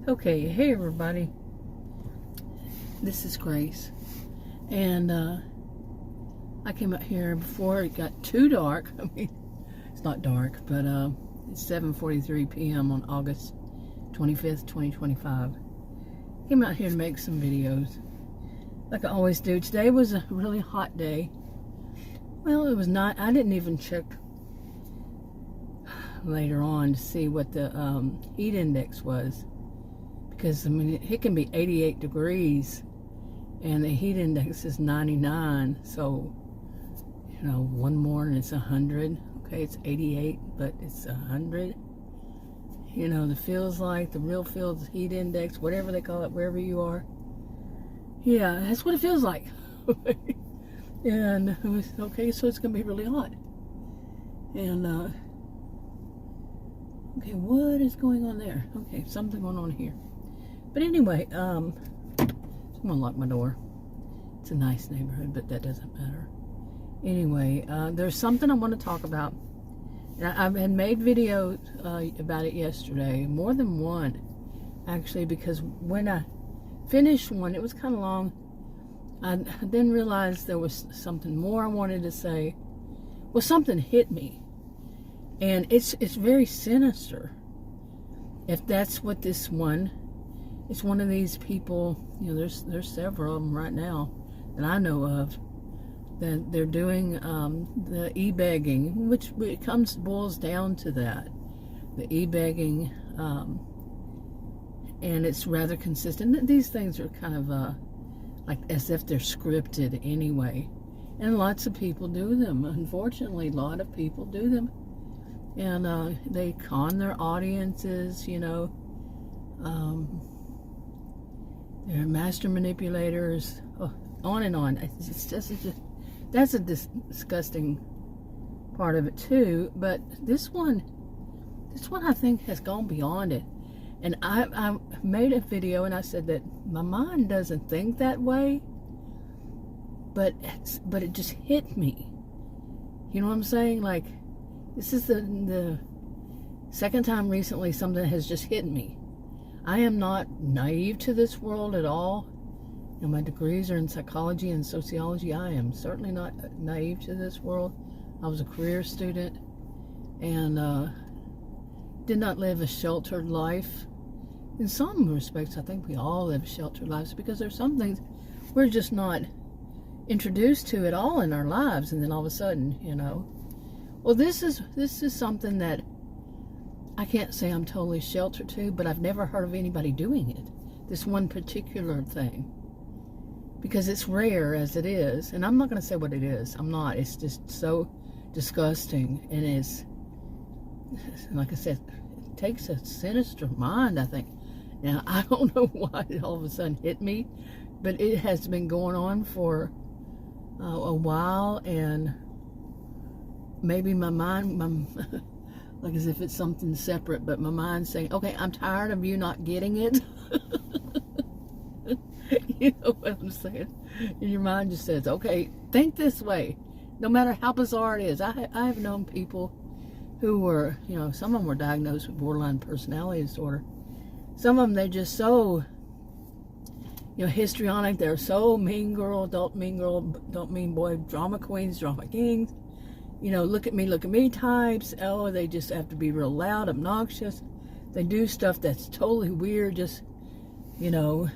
Okay, hey everybody. This is Grace. And I came out here before it got too dark. I mean, it's not dark, but it's 7:43 p.m. on August 25th, 2025. Came out here to make some videos, like I always do. Today was a really hot day. Well, it was not. I didn't even check later on to see what the heat index was. Because, I mean, it can be 88 degrees and the heat index is 99. So, you know, one morning it's 100. Okay, it's 88, but it's 100. You know, the real feels heat index, whatever they call it, wherever you are. Yeah, that's what it feels like. And it was, okay, so it's going to be really hot. And, okay, what is going on there? Okay, something going on here. But anyway, I'm gonna lock my door. It's a nice neighborhood, but that doesn't matter. Anyway, there's something I want to talk about. And I had made videos about it yesterday, more than one, actually, because when I finished one, it was kind of long. I then realized there was something more I wanted to say. Well, something hit me, and it's very sinister. If that's what this one. It's one of these people, you know, there's several of them right now that I know of, that they're doing the e-begging, which boils down to that, the e-begging, and it's rather consistent. These things are kind of like as if they're scripted anyway, and lots of people do them. Unfortunately, a lot of people do them, and they con their audiences, you know. They're master manipulators, on and on. That's a disgusting part of it too. But this one I think has gone beyond it. And I made a video and I said that my mind doesn't think that way, but it just hit me. You know what I'm saying? Like, this is the second time recently something has just hit me. I am not naive to this world at all. You know, my degrees are in psychology and sociology. I am certainly not naive to this world. I was a career student and did not live a sheltered life. In some respects, I think we all live sheltered lives because there's some things we're just not introduced to at all in our lives, and then all of a sudden, you know. Well, this is something that I can't say I'm totally sheltered to, but I've never heard of anybody doing it. This one particular thing. Because it's rare as it is. And I'm not going to say what it is. I'm not. It's just so disgusting. And it's, like I said, it takes a sinister mind, I think. Now, I don't know why it all of a sudden hit me, but it has been going on for a while. And maybe my mind... like as if it's something separate, but my mind's saying, okay, I'm tired of you not getting it. You know what I'm saying? And your mind just says, okay, think this way. No matter how bizarre it is. I have known people who were, you know, some of them were diagnosed with borderline personality disorder. Some of them, they're just so, you know, histrionic. They're so mean girl, don't mean boy, drama queens, drama kings. You know, look at me types. Oh, they just have to be real loud, obnoxious. They do stuff that's totally weird, just, you know,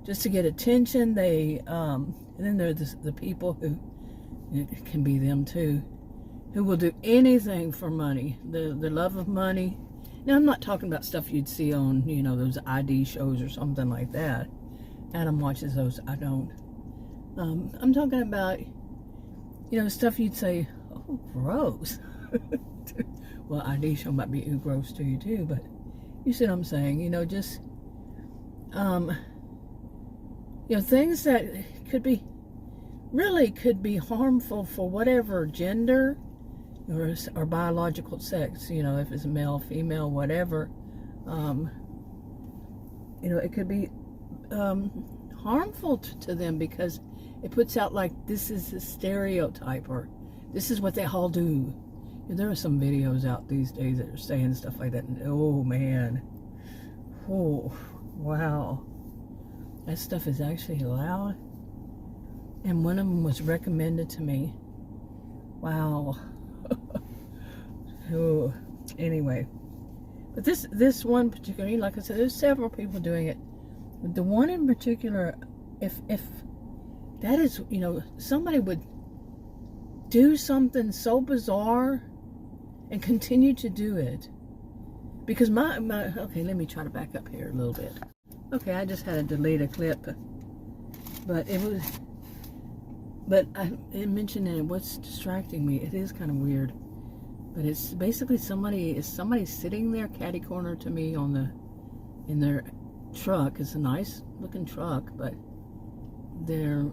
just to get attention. They, and then there's the people who, it can be them too, who will do anything for money. The love of money. Now, I'm not talking about stuff you'd see on, you know, those ID shows or something like that. Adam watches those. I don't. I'm talking about, you know, stuff you'd say, oh, gross. Well, ID show might be gross to you too, but you see what I'm saying? You know, just, you know, things that really could be harmful for whatever gender or biological sex, you know, if it's male, female, whatever, you know, it could be harmful to them because it puts out like this is a stereotype or this is what they all do. There are some videos out these days that are saying stuff like that. And, oh, man. Oh. Wow. That stuff is actually loud. And one of them was recommended to me. Wow. Oh, anyway. But this one particularly, like I said, there's several people doing it. But the one in particular, if that is, somebody would do something so bizarre and continue to do it. Because okay, let me try to back up here a little bit. Okay, I just had to delete a clip. But I mentioned that what's distracting me, it is kind of weird. But it's basically somebody sitting there catty corner to me in their truck. It's a nice looking truck, but they're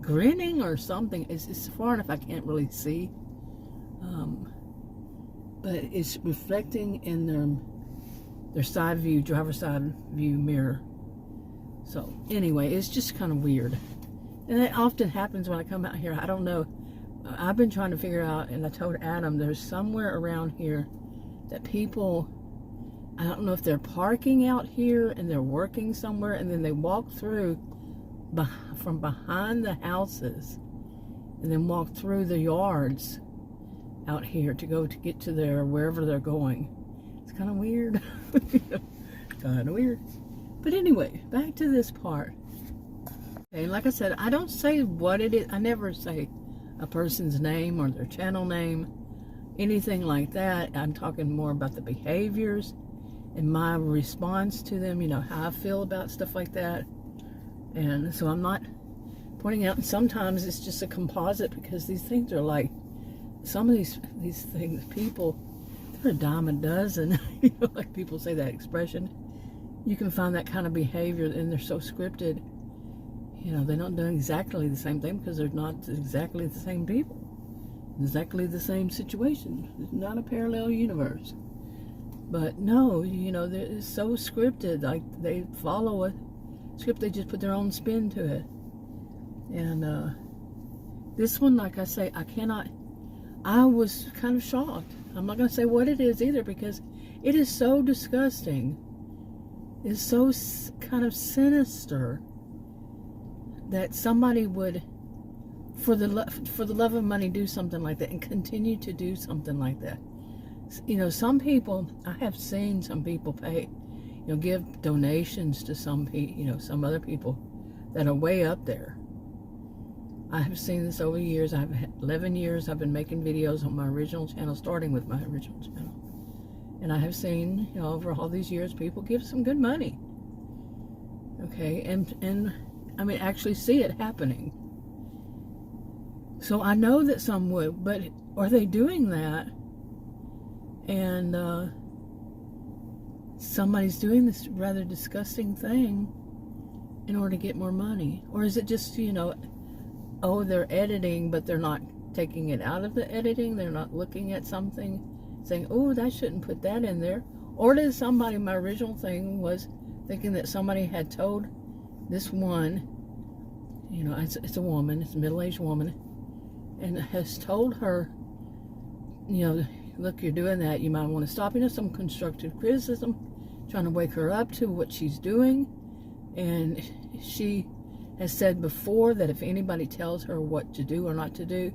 grinning or something. It's far enough I can't really see. But it's reflecting in their side view, driver's side view mirror. So anyway, it's just kind of weird. And that often happens when I come out here. I don't know. I've been trying to figure out, and I told Adam, there's somewhere around here that people, I don't know if they're parking out here and they're working somewhere, and then they walk through from behind the houses and then walk through the yards out here to get to wherever they're going. It's kind of weird. Kind of weird. But anyway, back to this part. Okay, like I said, I don't say what it is. I never say a person's name or their channel name, anything like that. I'm talking more about the behaviors and my response to them, how I feel about stuff like that. And so I'm not pointing out, and sometimes it's just a composite, because these things are like, some of these things, people, they're a dime a dozen. Like people say that expression. You can find that kind of behavior, and they're so scripted. They're not doing exactly the same thing because they're not exactly the same people, exactly the same situation. It's not a parallel universe. But no, they're so scripted. Like they follow a script, they just put their own spin to it. And this one, like I say, I was kind of shocked. I'm not going to say what it is either, because it is so disgusting. It's so kind of sinister that somebody would, for the love of money, do something like that and continue to do something like that. Some people, I have seen some people pay, give donations to some some other people that are way up there. I have seen this over years. I've had 11 years I've been making videos on my original channel, starting with my original channel. And I have seen, over all these years, people give some good money. Okay, and I mean, actually see it happening. So I know that some would, but are they doing that? And somebody's doing this rather disgusting thing in order to get more money? Or is it just, oh, they're editing, but they're not taking it out of the editing? They're not looking at something, saying, oh, I shouldn't put that in there? Or did somebody, my original thing was thinking that somebody had told this one, it's a woman, it's a middle-aged woman, and has told her, look, you're doing that, you might want to stop. Some constructive criticism, trying to wake her up to what she's doing. And she has said before that if anybody tells her what to do or not to do,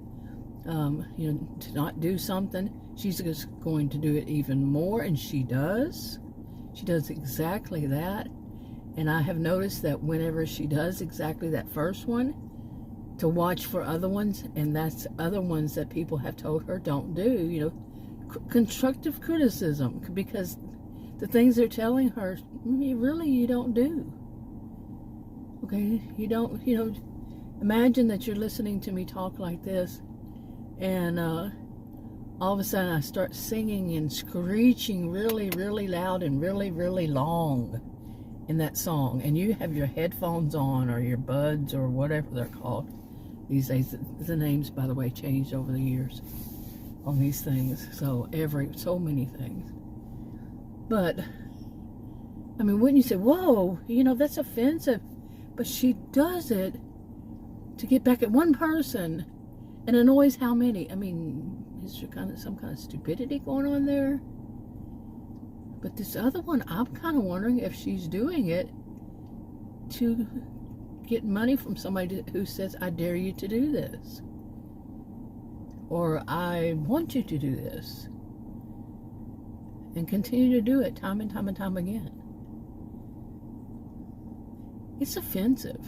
to not do something, she's just going to do it even more. And she does. She does exactly that. And I have noticed that whenever she does exactly that first one, to watch for other ones, and that's other ones that people have told her don't do, constructive criticism, because the things they're telling her, you don't do. Okay, you don't, imagine that you're listening to me talk like this, and all of a sudden I start singing and screeching really, really loud and really, really long in that song, and you have your headphones on or your buds or whatever they're called these days. The names, by the way, changed over the years on these things, so many things. But I mean, wouldn't you say, whoa, that's offensive? But she does it to get back at one person and annoys how many? I mean, is there some kind of stupidity going on there? But this other one, I'm kind of wondering if she's doing it to get money from somebody who says, I dare you to do this, or I want you to do this, and continue to do it time and time and time again. It's offensive.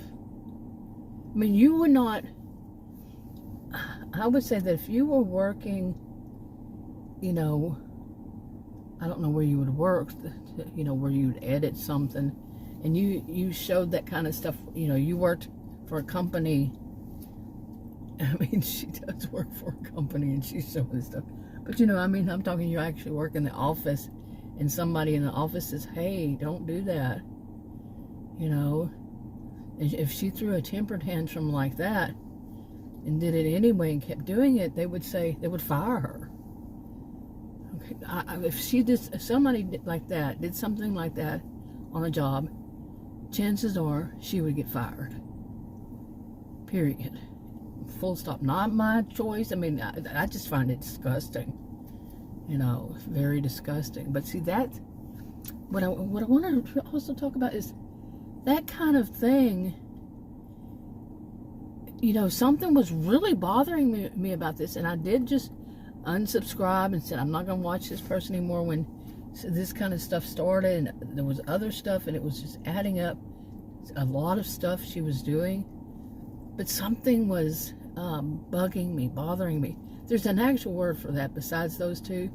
I mean, you would not, I would say that if you were working, you know, I don't know where you would work, you know, where you would edit something, and you showed that kind of stuff, you know, you worked for a company. I mean, she does work for a company, and she's showing this stuff. But, you know, I mean, I'm talking, you actually work in the office, and somebody in the office says, hey, don't do that. You know, if she threw a temper tantrum like that and did it anyway and kept doing it, they would say, they would fire her. Okay, if somebody did something like that on a job, chances are she would get fired. Period. Full stop. Not my choice. I mean, I just find it disgusting. You know, very disgusting. But see, that, what I want to also talk about is that kind of thing. You know, something was really bothering me about this, and I did just unsubscribe and said, I'm not going to watch this person anymore when this kind of stuff started, and there was other stuff, and it was just adding up. A lot of stuff she was doing, but something was bugging me, bothering me. There's an actual word for that besides those two,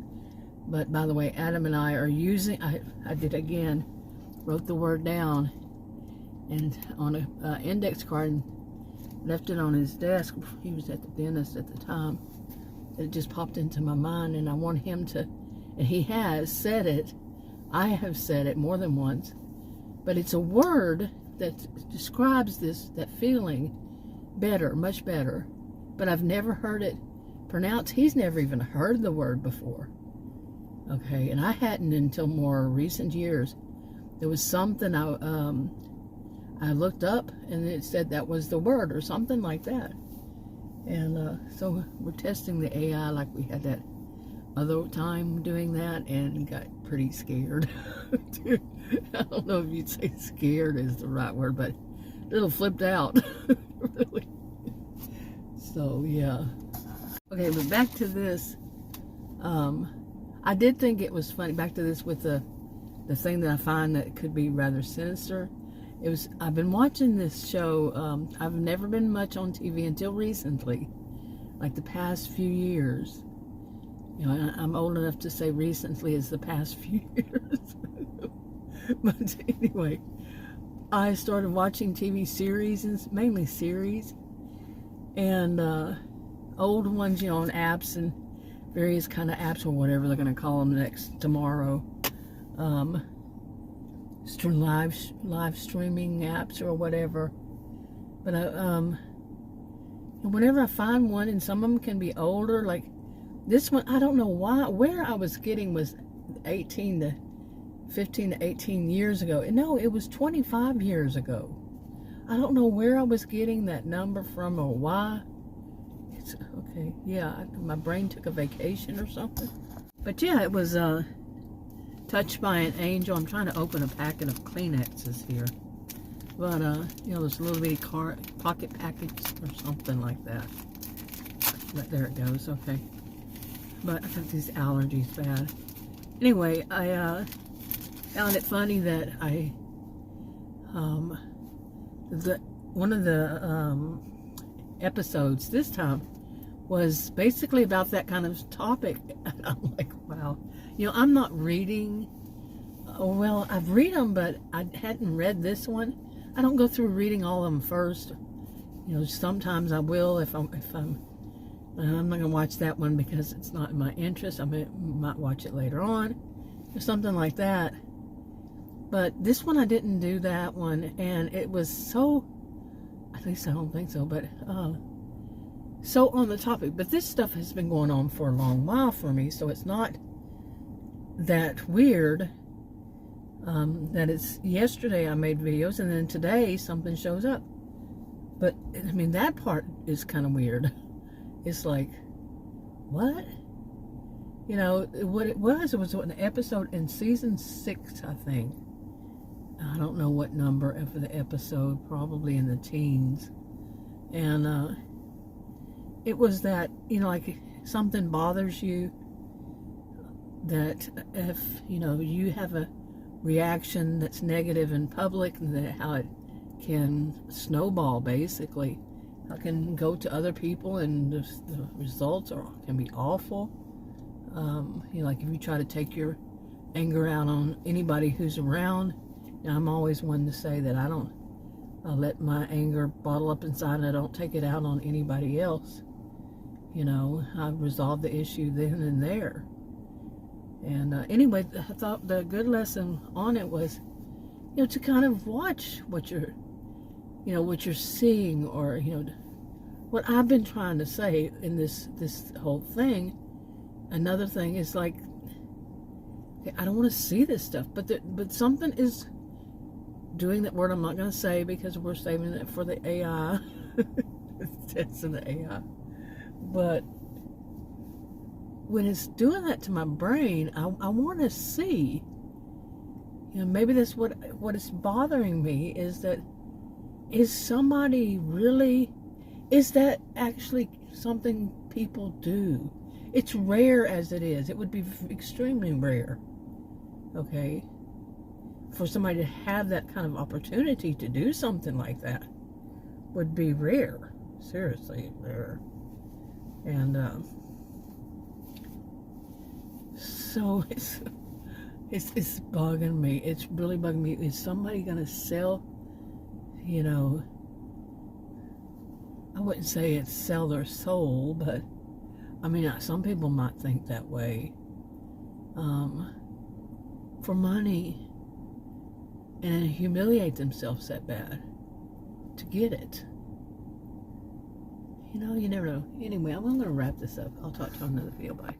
but by the way, Adam and I are using, I did again, wrote the word down, and on an index card, and left it on his desk. He was at the dentist at the time. It just popped into my mind, and I want him to, and he has said it, I have said it more than once, but it's a word that describes that feeling better, much better, but I've never heard it pronounced. He's never even heard the word before. Okay, and I hadn't until more recent years. There was something I looked up, and it said that was the word, or something like that. And so we're testing the AI like we had that other time doing that, and got pretty scared. I don't know if you'd say scared is the right word, but a little flipped out. Really. So yeah. Okay, but back to this. I did think it was funny. Back to this with the thing that I find that could be rather sinister. I've been watching this show. I've never been much on TV until recently, like the past few years. You know, I'm old enough to say recently is the past few years. But anyway, I started watching TV series, and mainly series, and old ones, you know, on apps and various kind of apps, or whatever they're going to call them tomorrow. Live streaming apps or whatever. But whenever I find one, and some of them can be older, like this one, I don't know where I was getting was 15 to 18 years ago. No, it was 25 years ago. I don't know where I was getting that number from or why. It's okay. Yeah, my brain took a vacation or something. But yeah, it was Touched by an Angel. I'm trying to open a packet of Kleenexes here. But, you know, this little bitty pocket package or something like that. But there it goes, okay. But I got these allergies bad. Anyway, I found it funny that one of the episodes this time was basically about that kind of topic. And I'm like, wow. You know, I'm not reading. Oh, well, I've read them, but I hadn't read this one. I don't go through reading all of them first. You know, sometimes I will if I'm not going to watch that one because it's not in my interest. I might watch it later on or something like that. But this one, I didn't do that one, and it was so, at least I don't think so, but so on the topic. But this stuff has been going on for a long while for me, so it's not that weird that it's yesterday I made videos and then today something shows up. But I mean, that part is kind of weird. It's like, what? You know, what it was an episode in season 6, I think. I don't know what number of the episode, probably in the teens. And it was that, like something bothers you, that if, you have a reaction that's negative in public, and that how it can snowball, basically. How it can go to other people, and the results can be awful. Like if you try to take your anger out on anybody who's around. And I'm always one to say that I don't let my anger bottle up inside, and I don't take it out on anybody else. I resolve the issue then and there. And anyway, I thought the good lesson on it was, to kind of watch what you're seeing, or, what I've been trying to say in this whole thing. Another thing is, like, I don't want to see this stuff, but something is doing that word I'm not going to say, because we're saving it for the AI. It's in the AI. But when it's doing that to my brain, I want to see, maybe that's what is bothering me, is that, is somebody really, is that actually something people do? It's rare as it is. It would be extremely rare, okay, for somebody to have that kind of opportunity to do something like that. Would be rare, seriously rare. And so it's bugging me. It's really bugging me. Is somebody gonna sell, I wouldn't say it's sell their soul, but I mean, some people might think that way, for money, and humiliate themselves that bad to get it. You never know. Anyway, I'm going to wrap this up. I'll talk to you on another video. Bye.